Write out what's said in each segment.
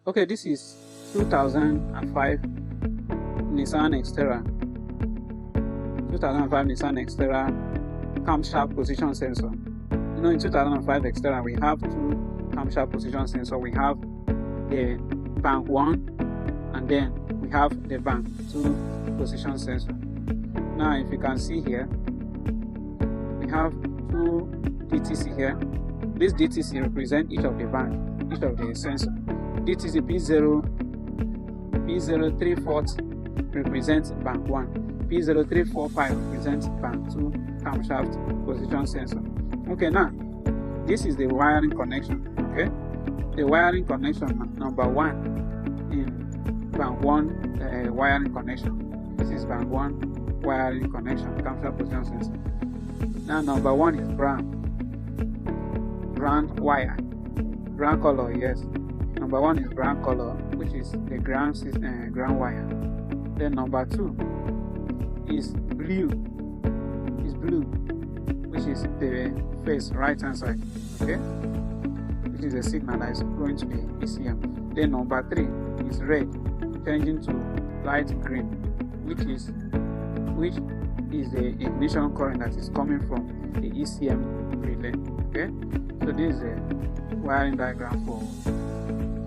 Okay, this is 2005 Nissan Xterra. 2005 Nissan Xterra camshaft position sensor. You know, in 2005 Xterra we have two camshaft position sensor. We have the bank 1 and then we have the bank 2 position sensor. Now if you can see here, we have two DTC here. This DTC represent each of the bank, each of the sensor. DTC P0340 represents bank 1, P0345 represents bank 2 camshaft position sensor. Okay, now this is the wiring connection. Okay, the wiring connection number 1 in bank 1 wiring connection. This is bank 1 wiring connection, camshaft position sensor. Now number 1 is brown wire, brown color. Yes, number 1 is brown color, which is the ground wire. Then number 2 is blue, which is the face right hand side. Okay, which is a signal that is going to the ECM. Then number 3 is red, changing to light green, which is the ignition current that is coming from the ECM relay. Okay, so this is a wiring diagram for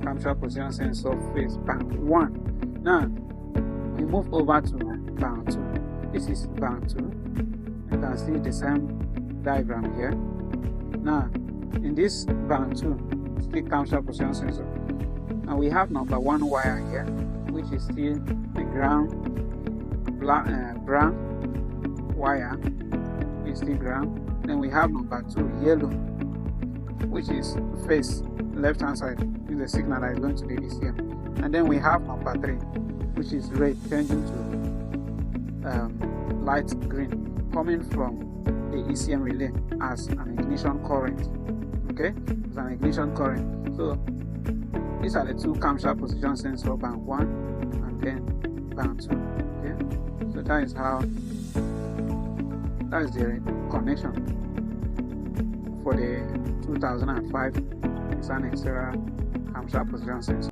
camshaft position sensor phase bank 1. Now we move over to bank 2. This is bank 2. You can see the same diagram here. Now in this bank 2, still camshaft position sensor, and we have number 1 wire here, which is still the brown wire, is still ground. Then we have number 2 yellow, which is face left hand side, is the signal that is going to the ECM. And then we have number 3, which is red, changing to light green, coming from the ECM relay as an ignition current. Okay, as an ignition current. So these are the two camshaft position sensor, bank 1 and then bank 2. Okay, so that is the connection for the 2005 Nissan Xterra camshaft position sensor.